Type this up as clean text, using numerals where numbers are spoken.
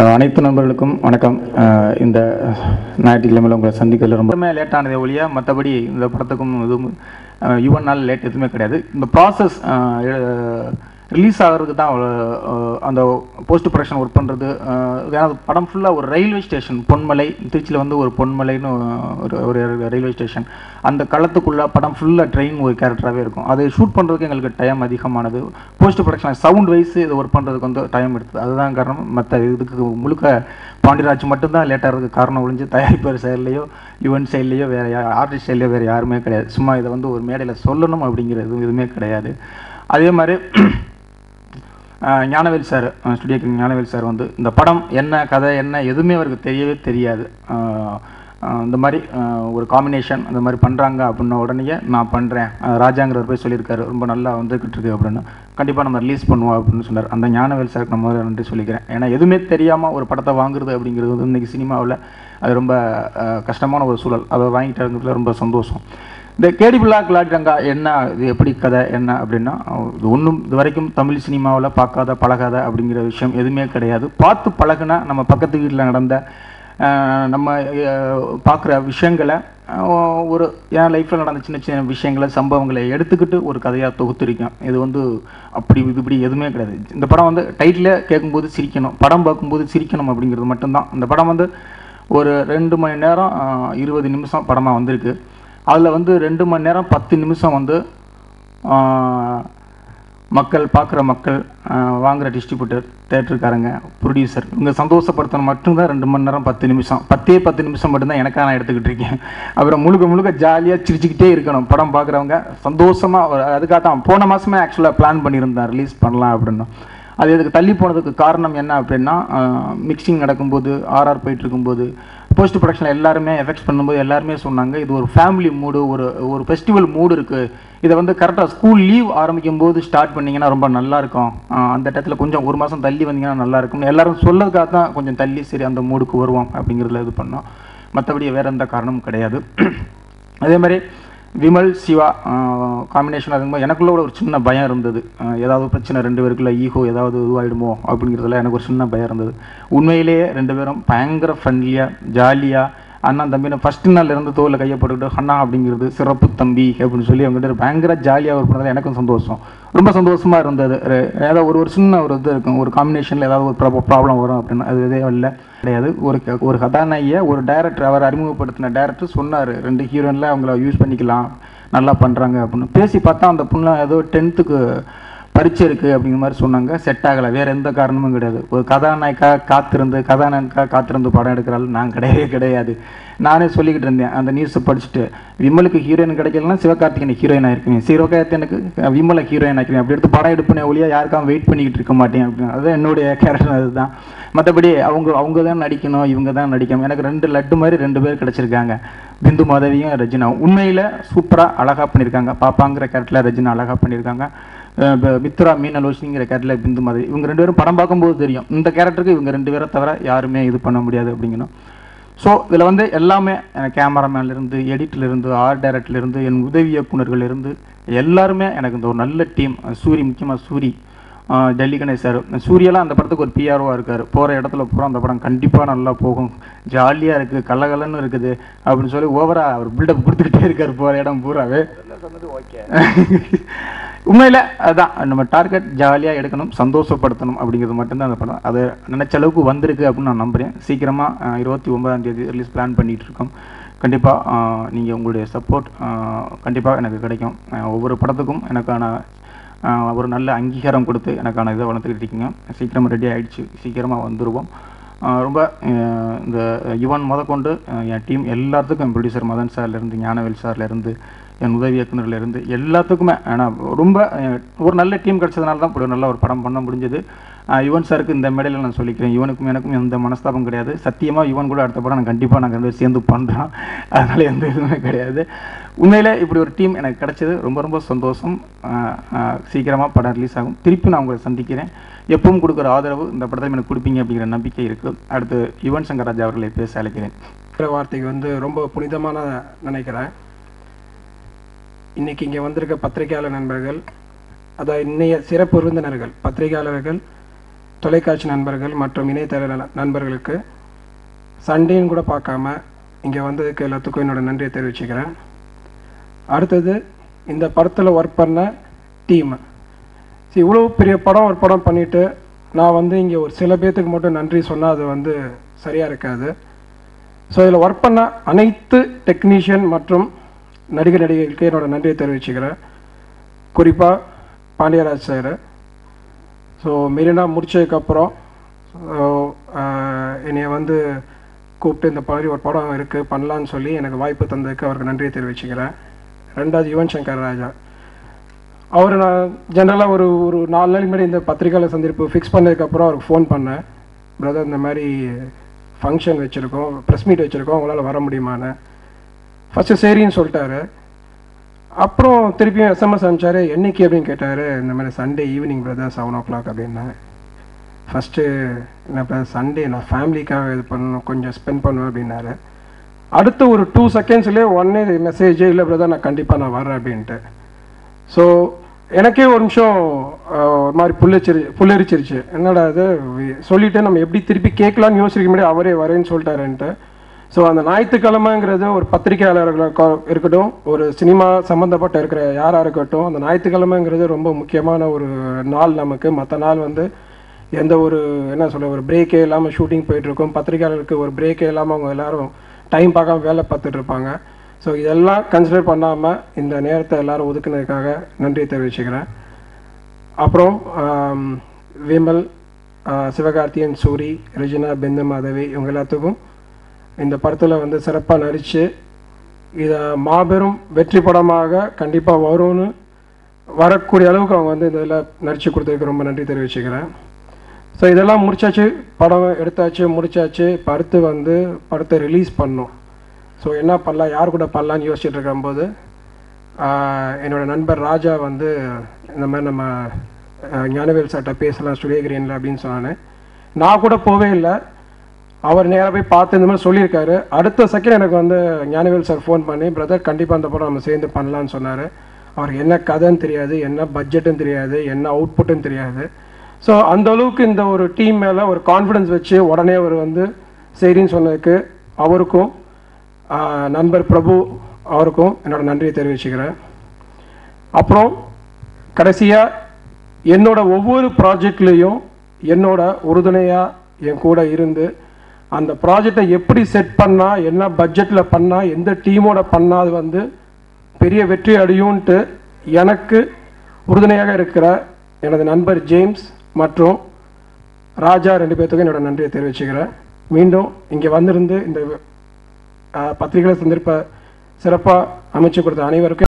அனைத்து நண்பர்களுக்கும் வணக்கம். இந்த ஞாயிற்றுக்கிழமையில் உங்களை சந்திக்கிறதுல ரொம்பவே லேட்டானதே ஒழிய மற்றபடி இந்த படத்துக்கும் எதுவும் ஈவன் நாள் லேட் எதுவுமே கிடையாது. இந்த ப்ராசஸ் ரிலீஸ் ஆகிறதுக்கு தான் அந்த போஸ்ட் ப்ரொடக்ஷன் ஒர்க் பண்ணுறது. படம் ஃபுல்லாக ஒரு ரயில்வே ஸ்டேஷன், பொன்மலை, திருச்சியில் வந்து ஒரு பொன்மலைன்னு ஒரு ரயில்வே ஸ்டேஷன். அந்த களத்துக்குள்ளே படம் ஃபுல்லாக ட்ரெயின் ஒரு கேரக்டராகவே இருக்கும். அதை ஷூட் பண்ணுறதுக்கு எங்களுக்கு டைம் அதிகமானது. போஸ்ட் ப்ரொடக்ஷன் சவுண்ட் வைஸ் இது ஒர்க் பண்ணுறதுக்கு வந்து டைம் எடுத்தது. அதுதான் காரணம். மற்ற இதுக்கு முழுக்க பாண்டியராஜ் மட்டும்தான் லேட்டாகிறதுக்கு காரணம் ஒழிஞ்சு தயாரிப்பாளர் சைட்லேயோ யுவன் சைட்லேயோ வேறு ஆர்டிஸ்ட் சைட்லேயோ வேறு யாருமே கிடையாது. சும்மா இதை வந்து ஒரு மேடையில் சொல்லணும் அப்படிங்கிறது எதுவுமே கிடையாது. அதே மாதிரி Gnanavel sir, studio Gnanavel sir வந்து இந்த படம் என்ன கதை என்ன எதுவுமே அவருக்கு தெரியவே தெரியாது. இந்த மாதிரி ஒரு காம்பினேஷன் இந்த மாதிரி பண்ணுறாங்க அப்படின்ன உடனே நான் பண்ணுறேன், ராஜாங்கிறவர் போய் சொல்லியிருக்காரு, ரொம்ப நல்லா வந்துக்கிட்டு இருக்கு அப்படின்னு, கண்டிப்பாக நம்ம ரிலீஸ் பண்ணுவோம் அப்படின்னு சொன்னார். அந்த ஞானவேல் சாருக்கு நம்ம நன்றி சொல்லிக்கிறேன். ஏன்னா எதுவுமே தெரியாமல் ஒரு படத்தை வாங்குறது அப்படிங்கிறது வந்து இன்றைக்கி சினிமாவில் அது ரொம்ப கஷ்டமான ஒரு சூழல். அதை வாங்கிட்டு இருக்கிறதுல ரொம்ப சந்தோஷம். இந்த கேடி பிள்ளா கிளாடிரங்கா என்ன, இது எப்படி கதை என்ன அப்படின்னா, இது ஒன்றும் இது வரைக்கும் தமிழ் சினிமாவில் பார்க்காத பழகாத அப்படிங்கிற விஷயம் எதுவுமே கிடையாது. பார்த்து பழகுனா நம்ம பக்கத்து வீட்டில் நடந்த நம்ம பார்க்குற விஷயங்களை, ஒரு என் லைஃப்பில் நடந்த சின்ன சின்ன விஷயங்களை சம்பவங்களை எடுத்துக்கிட்டு ஒரு கதையாக தொகுத்துருக்கேன். இது வந்து அப்படி இது இப்படி எதுவுமே கிடையாது. இந்த படம் வந்து டைட்டிலே கேட்கும்போது சிரிக்கணும், படம் பார்க்கும்போது சிரிக்கணும் அப்படிங்கிறது மட்டும்தான். இந்த படம் வந்து ஒரு 2 மணி நேரம் 20 நிமிஷம் படமாக வந்திருக்கு. அதில் வந்து 2 மணி நேரம் 10 நிமிஷம் வந்து மக்கள் பார்க்குற மக்கள், வாங்குகிற டிஸ்ட்ரிபியூட்டர், தேட்டருக்காரங்க, ப்ரொடியூசர், இவங்க சந்தோஷப்படுத்தணும் மட்டும்தான் 2 மணி நேரம் 10 நிமிஷம். 10 நிமிஷம் மட்டும்தான் எனக்காக நான் எடுத்துக்கிட்டு இருக்கேன். அப்புறம் முழுக்க ஜாலியாக சிரிச்சுக்கிட்டே இருக்கணும் படம் பார்க்குறவங்க சந்தோஷமாக. அதுக்காக தான் போன மாதமே ஆக்சுவலாக பிளான் பண்ணியிருந்தேன் ரிலீஸ் பண்ணலாம் அப்படின்னு. அது இதுக்கு தள்ளி போனதுக்கு காரணம் என்ன அப்படின்னா, மிக்சிங் நடக்கும்போது, ஆர்ஆர் போயிட்டு இருக்கும்போது, போஸ்ட் ப்ரொடக்ஷனில் எல்லாருமே எஃபெக்ட்ஸ் பண்ணும்போது எல்லாருமே சொன்னாங்க, இது ஒரு ஃபேமிலி மூடு, ஒரு ஃபெஸ்டிவல் மூடு இருக்குது, இதை வந்து கரெக்டாக ஸ்கூல் லீவ் ஆரம்பிக்கும் போது ஸ்டார்ட் பண்ணிங்கன்னா ரொம்ப நல்லாயிருக்கும், அந்த இடத்துல கொஞ்சம் 1 மாதம் தள்ளி வந்தீங்கன்னா நல்லாயிருக்கும் எல்லோரும் சொல்லதுக்காக தான் கொஞ்சம் தள்ளி சரி அந்த மூடுக்கு வருவோம் அப்படிங்கிறதுல இது பண்ணோம். மற்றபடி வேறு எந்த காரணமும் கிடையாது. அதே மாதிரி விமல் சிவா காம்பினேஷன் இருக்கும்போது எனக்குள்ள ஒரு சின்ன பயம் இருந்தது. ஏதாவது பிரச்சனை 2 பேருக்குள்ள ஈகோ ஏதாவது இதுவாகிடுமோ அப்படிங்கிறதுல எனக்கு ஒரு சின்ன பயம் இருந்தது. உண்மையிலேயே 2 பேரும் பயங்கர ஃப்ரெண்ட்லியாக ஜாலியாக அண்ணா தம்பின்னு ஃபஸ்ட்டு நாள் இருந்து தோலில் கையை போட்டுக்கிட்டு அண்ணா அப்படிங்கிறது சிறப்பு தம்பி அப்படின்னு சொல்லி அவங்ககிட்ட பயங்கர ஜாலியாக ஒர்க் பண்ணதில் எனக்கும் சந்தோஷம், ரொம்ப சந்தோஷமாக இருந்தது. ஏதாவது ஒரு சின்ன ஒரு இது இருக்கும், ஒரு காம்பினேஷனில் ஏதாவது ஒரு ப்ராப்ளம் வரும் அப்படின்னு அது இதே இல்லை கிடையாது. ஒரு கதாநாயகியை ஒரு டைரக்டர், அவர் அறிமுகப்படுத்தின டைரக்டர் சொன்னார், 2 ஹீரோயினில் அவங்கள யூஸ் பண்ணிக்கலாம், நல்லா பண்ணுறாங்க அப்படின்னு. பேசி பார்த்தா அந்த பொண்ணு ஏதோ 10th பரீட்சை இருக்குது அப்படிங்கிற மாதிரி சொன்னாங்க. செட் ஆகலை, வேறு எந்த காரணமும் கிடையாது. ஒரு கதாநாயக்காக காத்திருந்து படம் எடுக்கிறாள் நான் கிடையாது. நானே சொல்லிக்கிட்டு இருந்தேன் அந்த நியூஸை படிச்சுட்டு, விமலுக்கு ஹீரோயின் கிடைக்கலன்னா சிவகார்த்திகேயன் ஹீரோயின் ஆயிருக்கேன், சிவகார்த்திகேயனுக்கு விமலை ஹீரோயின் ஆயிருக்கேன், அப்படி எடுத்து படம் எடுப்பேனே ஒழியா யாருக்காக வெயிட் பண்ணிக்கிட்டு இருக்க மாட்டேன் அப்படின்னு. அதுதான் என்னுடைய கேரக்டர். அதுதான். மற்றபடி அவங்க தான் நடிக்கணும், இவங்க தான் நடிக்கணும். எனக்கு 2 லட்டு மாதிரி 2 பேர் கிடச்சிருக்காங்க, பிந்து மாதவியும் ரஜினாவும். உண்மையில் சூப்பராக அழகாக பண்ணியிருக்காங்க. பாப்பாங்கிற கேரக்டரில் ரஜினா அழகாக பண்ணியிருக்காங்க. மித்ரா மீனலோஷினிங்கிற கேரக்டரில் பிந்து மாதவி. இவங்க 2 பேரும் படம் பார்க்கும்போது தெரியும் இந்த கேரக்டருக்கு இவங்க 2 பேரை தவிர யாருமே இது பண்ண முடியாது அப்படிங்கணும். ஸோ இதில் வந்து எல்லாமே கேமராமேன்லேருந்து, எடிட்டிலேருந்து, ஆர்ட் டைரக்டர்லேருந்து, என் உதவி இயக்குநர்கள்லேருந்து எல்லாருமே எனக்கு இந்த ஒரு நல்ல டீம். சூரி, முக்கியமாக சூரி, டெல்லி கணேஷ் சார். சூரியெல்லாம் அந்த படத்துக்கு ஒரு பிஆர்ஓவாக இருக்கார். போகிற இடத்துல பூரா அந்த படம் கண்டிப்பாக நல்லா போகும், ஜாலியாக இருக்குது, கலகலன்னு இருக்குது அப்படின்னு சொல்லி ஓவராக அவர் பில்டப் கொடுத்துக்கிட்டே இருக்கார் போகிற இடம் பூராவே. உண்மையில் அதுதான் நம்ம டார்கெட், ஜாலியாக எடுக்கணும், சந்தோஷப்படுத்தணும் அப்படிங்கிறது மட்டும்தான் அந்த படம். அது நினச்ச அளவுக்கு வந்திருக்கு அப்படின்னு நான் நம்புகிறேன். சீக்கிரமாக 29ஆம் தேதி ரிலீஸ் பிளான் பண்ணிகிட்டு இருக்கோம். கண்டிப்பாக நீங்கள் உங்களுடைய சப்போர்ட் கண்டிப்பாக எனக்கு கிடைக்கும். ஒவ்வொரு படத்துக்கும் எனக்கான ஒரு நல்ல அங்கீகாரம் கொடுத்து எனக்கான இதை வளர்த்துக்கிட்டு இருக்கீங்க. சீக்கிரமாக ரெடி ஆகிடுச்சு, சீக்கிரமாக வந்துடுவோம். ரொம்ப இந்த யுவன் முதற்கொண்டு என் டீம் எல்லாத்துக்கும், என் ப்ரொடியூசர் மதன் சார்லேருந்து, ஞானவேல் சார்லேருந்து, என் உதவி இயக்குநர்லேருந்து எல்லாத்துக்குமே ஆனால் ரொம்ப ஒரு நல்ல டீம் கிடச்சதுனால தான் இப்படி நல்ல ஒரு படம் பண்ண முடிஞ்சது. யுவன் சாருக்கு இந்த மேடையில் நான் சொல்லிக்கிறேன், யுவனுக்கும் எனக்கும் எந்த மனஸ்தாபம் கிடையாது. சத்தியமாக யுவன் கூட அடுத்த படம் நான் கண்டிப்பாக நாங்கள் 2 பேரும் சேர்ந்து பண்ணுறோம், அதனால் எந்த இதுவுமே கிடையாது. உண்மையில் இப்படி ஒரு டீம் எனக்கு கிடச்சது ரொம்ப சந்தோஷம். சீக்கிரமாக படம் ரிலீஸ் ஆகும். திருப்பி நான் உங்களை சந்திக்கிறேன். எப்பவும் கொடுக்குற ஆதரவு இந்த படத்தில் எனக்கு கொடுப்பீங்க அப்படிங்கிற நம்பிக்கை இருக்குது. அடுத்து யுவன் சங்கர் ராஜா அவர்களை பேச அழைக்கிறேன். வார்த்தைக்கு வந்து ரொம்ப புனிதமான நினைக்கிறேன். இன்றைக்கி இங்கே வந்திருக்க பத்திரிகையாளர் நண்பர்கள், அதாவது இன்னைய சிறப்பு விருந்தினர்கள், பத்திரிகையாளர்கள், தொலைக்காட்சி நண்பர்கள் மற்றும் இணையதள நண்பர்களுக்கு சண்டேன்னு கூட பார்க்காம இங்கே வந்ததுக்கு எல்லாத்துக்கும் என்னோடய நன்றியை தெரிவிச்சுக்கிறேன். அடுத்தது இந்த படத்தில் ஒர்க் பண்ண டீம். இவ்வளோ பெரிய படம் ஒரு படம் பண்ணிவிட்டு நான் வந்து இங்கே ஒரு சில பேர்த்துக்கு மட்டும் நன்றி சொன்னால் அது வந்து சரியாக இருக்காது. ஸோ இதில் ஒர்க் பண்ண அனைத்து டெக்னீஷியன் மற்றும் நடிகைகளுக்கு என்னோடய நன்றியை தெரிவிச்சுக்கிறேன். குறிப்பாக பாண்டியராஜ் சார். ஸோ மெரினா முடிச்சதுக்கப்புறம் என்னை வந்து கூப்பிட்டு இந்த மாதிரி ஒரு படம் இருக்குது பண்ணலான்னு சொல்லி எனக்கு வாய்ப்பு தந்ததுக்கு அவருக்கு நன்றியை தெரிவிச்சுக்கிறேன். ரெண்டாவது யுவன் சங்கர் ராஜா. அவர் நான் ஜென்ரலாக ஒரு 4 நாளைக்கு முன்னாடி இந்த பத்திரிக்கையாளர் சந்திப்பு ஃபிக்ஸ் பண்ணதுக்கப்புறம் அவருக்கு ஃபோன் பண்ணேன். பிரதர் இந்த மாதிரி ஃபங்க்ஷன் வச்சுருக்கோம், ப்ரெஸ் மீட் வச்சுருக்கோம், உங்களால் வர முடியுமான்னு. ஃபஸ்ட்டு சரின்னு சொல்லிட்டாரு. அப்புறம் திருப்பியும் எஸ்எம்எஸ் அனுப்பிச்சார். என்னைக்கு அப்படின்னு கேட்டார். இந்த மாதிரி சண்டே ஈவினிங் பிரதர் 7 o'clock அப்படின்னேன். ஃபஸ்ட்டு என்ன பிரதர் சண்டே நான் ஃபேமிலிக்காக இது பண்ணணும், கொஞ்சம் ஸ்பெண்ட் பண்ணுவேன் அப்படின்னாரு. அடுத்து ஒரு 2 secondsலேயே உடனே மெசேஜே இல்லை பிரதர் நான் கண்டிப்பாக நான் வரேன் அப்படின்ட்டு. ஸோ எனக்கே ஒரு நிமிஷம் ஒரு மாதிரி புல்லரிச்சிருச்சு. என்னடா இது சொல்லிவிட்டு நம்ம எப்படி திருப்பி கேட்கலான்னு யோசிக்க முடியாது, அவரே வரேன்னு சொல்லிட்டாருன்ட்டு. ஸோ அந்த ஞாயிற்றுக்கிழமைங்கிறது ஒரு பத்திரிகையாளர்களாக இருக்கட்டும், ஒரு சினிமா சம்மந்தப்பட்ட இருக்கிற யாராக இருக்கட்டும், அந்த ஞாயிற்றுக்கிழமைங்கிறது ரொம்ப முக்கியமான ஒரு நாள் நமக்கு. மற்ற நாள் வந்து எந்த ஒரு என்ன சொல்ல ஒரு பிரேக்கே இல்லாமல் ஷூட்டிங் போயிட்டுருக்கோம். பத்திரிகையாளருக்கு ஒரு பிரேக்கே இல்லாமல் அவங்க எல்லோரும் டைம் பார்க்காம வேலை பார்த்துட்ருப்பாங்க. ஸோ இதெல்லாம் கன்சிடர் பண்ணாமல் இந்த நேரத்தை எல்லோரும் ஒதுக்குனதுக்காக நன்றி தெரிவிச்சுக்கிறேன். அப்புறம் விமல், சிவகார்த்தியன், சூரி, ரெஜினா, பெந்து மாதவி இவங்க எல்லாத்துக்கும் இந்த படத்தில் வந்து சிறப்பாக நடித்து இதை மாபெரும் வெற்றி படமாக கண்டிப்பாக வரும்னு வரக்கூடிய அளவுக்கு அவங்க வந்து இதில் நடித்து கொடுத்ததுக்கு ரொம்ப நன்றி தெரிவிச்சுக்கிறேன். ஸோ இதெல்லாம் முடிச்சாச்சு, படம் எடுத்தாச்சு, முடிச்சாச்சு. இப்போ அடுத்து வந்து படத்தை ரிலீஸ் பண்ணோம். ஸோ என்ன பண்ணலாம், யார் கூட பண்ணலான்னு யோசிச்சுட்டு இருக்கும்போது என்னோடய நண்பர் ராஜா வந்து இந்த மாதிரி நம்ம ஞானவேல் சார்ட்ட பேசலாம் ஸ்டுடியோ கிரீனில் அப்படின்னு சொன்னானே. நான் கூட போவே இல்லை, அவர் நேராக போய் பார்த்து இந்த மாதிரி சொல்லியிருக்காரு. அடுத்த செகண்ட் எனக்கு வந்து ஞானவேல் சார் ஃபோன் பண்ணி பிரதர் கண்டிப்பாக அந்த படம் நம்ம சேர்ந்து பண்ணலான்னு சொன்னார். அவருக்கு என்ன கதைன்னு தெரியாது, என்ன பட்ஜெட்டுன்னு தெரியாது, என்ன அவுட்புட்டுன்னு தெரியாது. ஸோ அந்தளவுக்கு இந்த ஒரு டீம் மேலே ஒரு கான்ஃபிடென்ஸ் வச்சு உடனே அவர் வந்து சரின்னு சொன்னதுக்கு அவருக்கும் நண்பர் பிரபு அவருக்கும் என்னோடய நன்றியை தெரிவிச்சுக்கிறேன். அப்புறம் கடைசியாக என்னோட ஒவ்வொரு ப்ராஜெக்ட்லேயும் என்னோட உறுதுணையாக என் கூட இருந்து அந்த ப்ராஜெக்டை எப்படி செட் பண்ணால், என்ன பட்ஜெட்டில் பண்ணால், எந்த டீமோட பண்ணால் அது வந்து பெரிய வெற்றி அடையும்ன்ட்டு எனக்கு உறுதுணையாக இருக்கிற எனது நண்பர் ஜேம்ஸ் மற்றும் ராஜா 2 பேர்த்துக்கும் என்னோடய நன்றியை தெரிவிச்சுக்கிறேன். மீண்டும் இங்கே வந்திருந்து இந்த பத்திரிகை சந்திப்பை சிறப்பாக அமைச்சு கொடுத்த அனைவருக்கும்